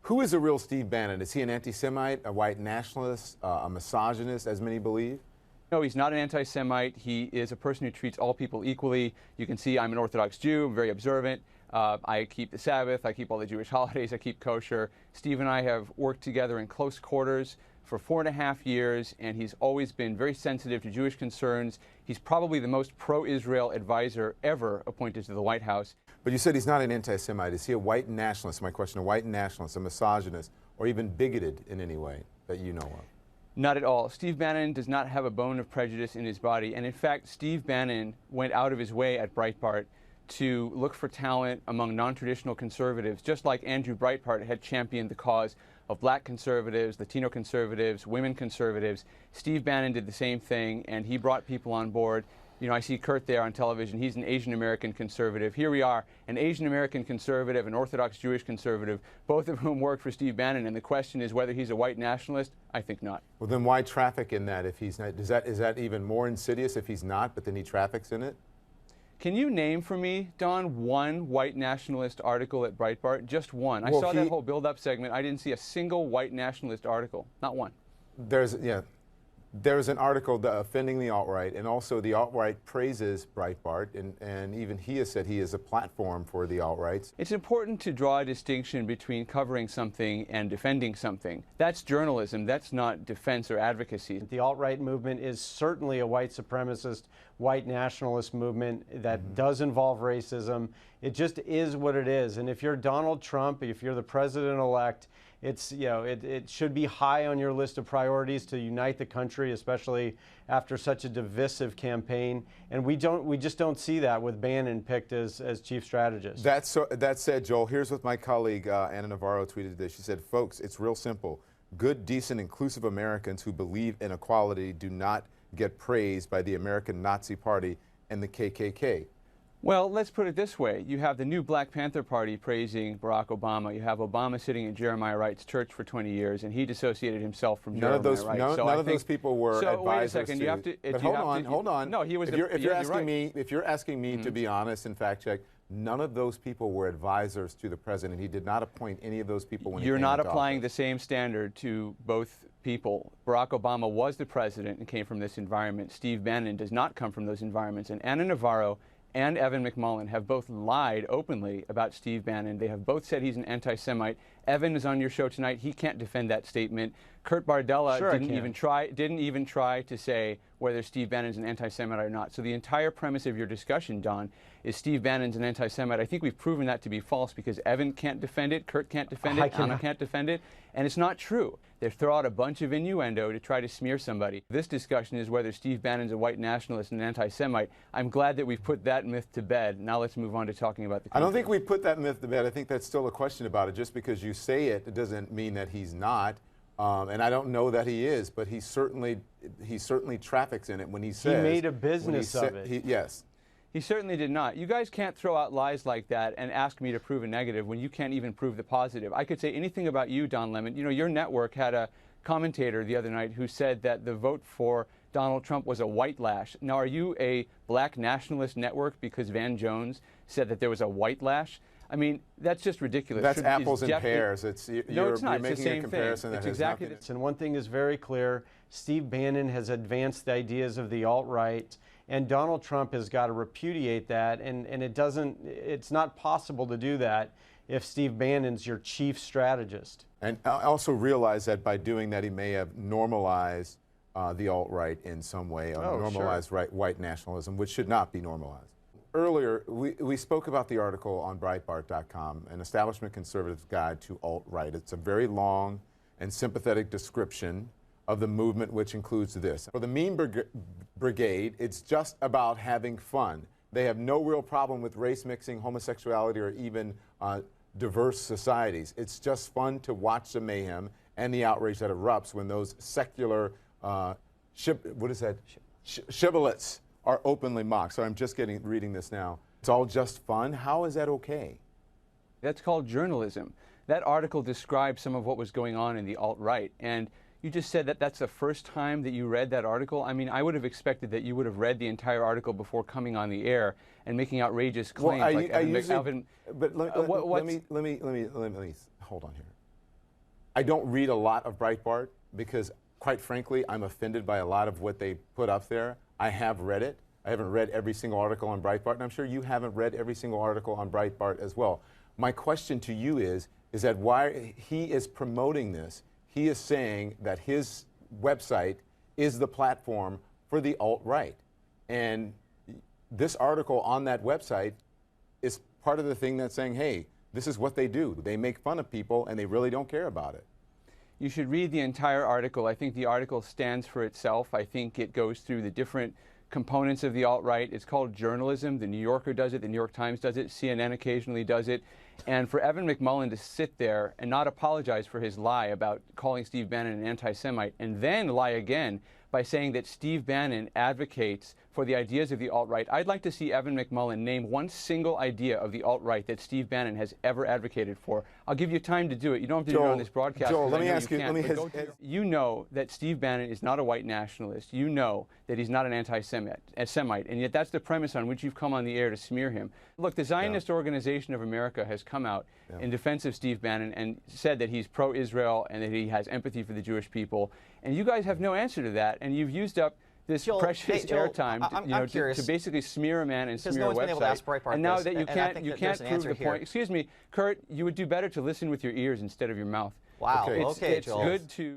Who is the real Steve Bannon? Is he an anti-Semite, a white nationalist, a misogynist, as many believe? No, he's not an anti-Semite. He is a person who treats all people equally. You can see I'm an Orthodox Jew. I'm very observant. I keep the Sabbath. I keep all the Jewish holidays. I keep kosher. Steve and I have worked together in close quarters for 4.5 years, and he's always been very sensitive to Jewish concerns. He's probably the most pro-Israel advisor ever appointed to the White House. But you said he's not an anti-Semite. Is he a white nationalist? My question, a white nationalist, a misogynist, or even bigoted in any way that you know of? Not at all. Steve Bannon does not have a bone of prejudice in his body. And in fact, Steve Bannon went out of his way at Breitbart to look for talent among non-traditional conservatives, just like Andrew Breitbart had championed the cause of black conservatives, Latino conservatives, women conservatives. Steve Bannon did the same thing, and he brought people on board. You know, I see Kurt there on television. He's an Asian American conservative. Here we are, an Asian American conservative, an Orthodox Jewish conservative, both of whom worked for Steve Bannon. And the question is whether he's a white nationalist. I think not. Well, then why traffic in that if he's not? Is that even more insidious if he's not, but then he traffics in it? Can you name for me, Don, one white nationalist article at Breitbart? Just one. I saw that whole build-up segment. I didn't see a single white nationalist article. Not one. There's an article offending the alt-right, and also the alt-right praises Breitbart, and even he has said he is a platform for the alt-rights. It's important to draw a distinction between covering something and defending something. That's journalism. That's not defense or advocacy. The alt-right movement is certainly a white supremacist, white nationalist movement that does involve racism. It just is what it is. And if you're Donald Trump, if you're the president-elect, it's, you know, it should be high on your list of priorities to unite the country, especially after such a divisive campaign. And we just don't see that with Bannon picked as chief strategist. That said, Joel, here's what my colleague Anna Navarro tweeted today. She said, folks, it's real simple. Good, decent, inclusive Americans who believe in equality do not get praised by the American Nazi Party and the KKK. Well, let's put it this way. You have the new Black Panther Party praising Barack Obama. You have Obama sitting in Jeremiah Wright's church for 20 years, and he dissociated himself from Jeremiah Wright. None of those people were advisors. Wait a second. You have to. But hold on. No, he was. If you're asking me to be honest and fact check, none of those people were advisors to the president. He did not appoint any of those people when he came into office. You're not applying the same standard to both people. Barack Obama was the president and came from this environment. Steve Bannon does not come from those environments. And Anna Navarro and Evan McMullin have both lied openly about Steve Bannon. They have both said he's an anti-Semite. Evan is on your show tonight. He can't defend that statement. Kurt Bardella didn't even try to say whether Steve Bannon's an anti-Semite or not. So the entire premise of your discussion, Don, is Steve Bannon's an anti-Semite. I think we've proven that to be false because Evan can't defend it, Kurt can't defend it, Anna can't defend it, and it's not true. They throw out a bunch of innuendo to try to smear somebody. This discussion is whether Steve Bannon's a white nationalist and an anti-Semite. I'm glad that we've put that myth to bed. Now let's move on to talking about the country. I don't think we put that myth to bed. I think that's still a question about it. Just because you say it, it doesn't mean that he's not. And I don't know that he is, but he certainly traffics in it when he says. He made a business of it. Yes. He certainly did not. You guys can't throw out lies like that and ask me to prove a negative when you can't even prove the positive. I could say anything about you, Don Lemon. You know, your network had a commentator the other night who said that the vote for Donald Trump was a white lash. Now, are you a black nationalist network because Van Jones said that there was a white lash? I mean, that's just ridiculous. That's apples and pears. No, it's not. You're making a comparison that it's has exactly nothing. And one thing is very clear. Steve Bannon has advanced the ideas of the alt-right, and Donald Trump has got to repudiate that, and it's not possible to do that if Steve Bannon's your chief strategist. And I also realize that by doing that, he may have normalized the alt-right in some way, or normalized white nationalism, which should not be normalized. Earlier, we spoke about the article on Breitbart.com, an establishment conservative's guide to alt-right. It's a very long and sympathetic description of the movement, which includes this. For the Meme Brigade, it's just about having fun. They have no real problem with race mixing, homosexuality, or even diverse societies. It's just fun to watch the mayhem and the outrage that erupts when those secular shibboleths are openly mocked. So I'm just reading this now. It's all just fun. How is that okay? That's called journalism. That article describes some of what was going on in the alt-right, and you just said that that's the first time that you read that article. I mean, I would have expected that you would have read the entire article before coming on the air and making outrageous claims. Well, but let me hold on here. I don't read a lot of Breitbart because, quite frankly, I'm offended by a lot of what they put up there. I have read it. I haven't read every single article on Breitbart, and I'm sure you haven't read every single article on Breitbart as well. My question to you is that why he is promoting this, he is saying that his website is the platform for the alt-right. And this article on that website is part of the thing that's saying, hey, this is what they do. They make fun of people, and they really don't care about it. You should read the entire article. I think the article stands for itself. I think it goes through the different components of the alt-right. It's called journalism. The New Yorker does it. The New York Times does it. CNN occasionally does it. And for Evan McMullin to sit there and not apologize for his lie about calling Steve Bannon an anti-Semite, and then lie again by saying that Steve Bannon advocates for the ideas of the alt-right. I'd like to see Evan McMullin name one single idea of the alt-right that Steve Bannon has ever advocated for. I'll give you time to do it. You don't have to do it on this broadcast. Joel, let me ask you, you know that Steve Bannon is not a white nationalist. You know that he's not an anti-Semite, and yet that's the premise on which you've come on the air to smear him. Look, the Zionist Organization of America has come out in defense of Steve Bannon and said that he's pro-Israel and that he has empathy for the Jewish people. And you guys have no answer to that, and you've used up this precious airtime to basically smear a man and smear no a website. And now that you can't prove the point. Excuse me, Kurt, you would do better to listen with your ears instead of your mouth. Wow. It's Joel. good to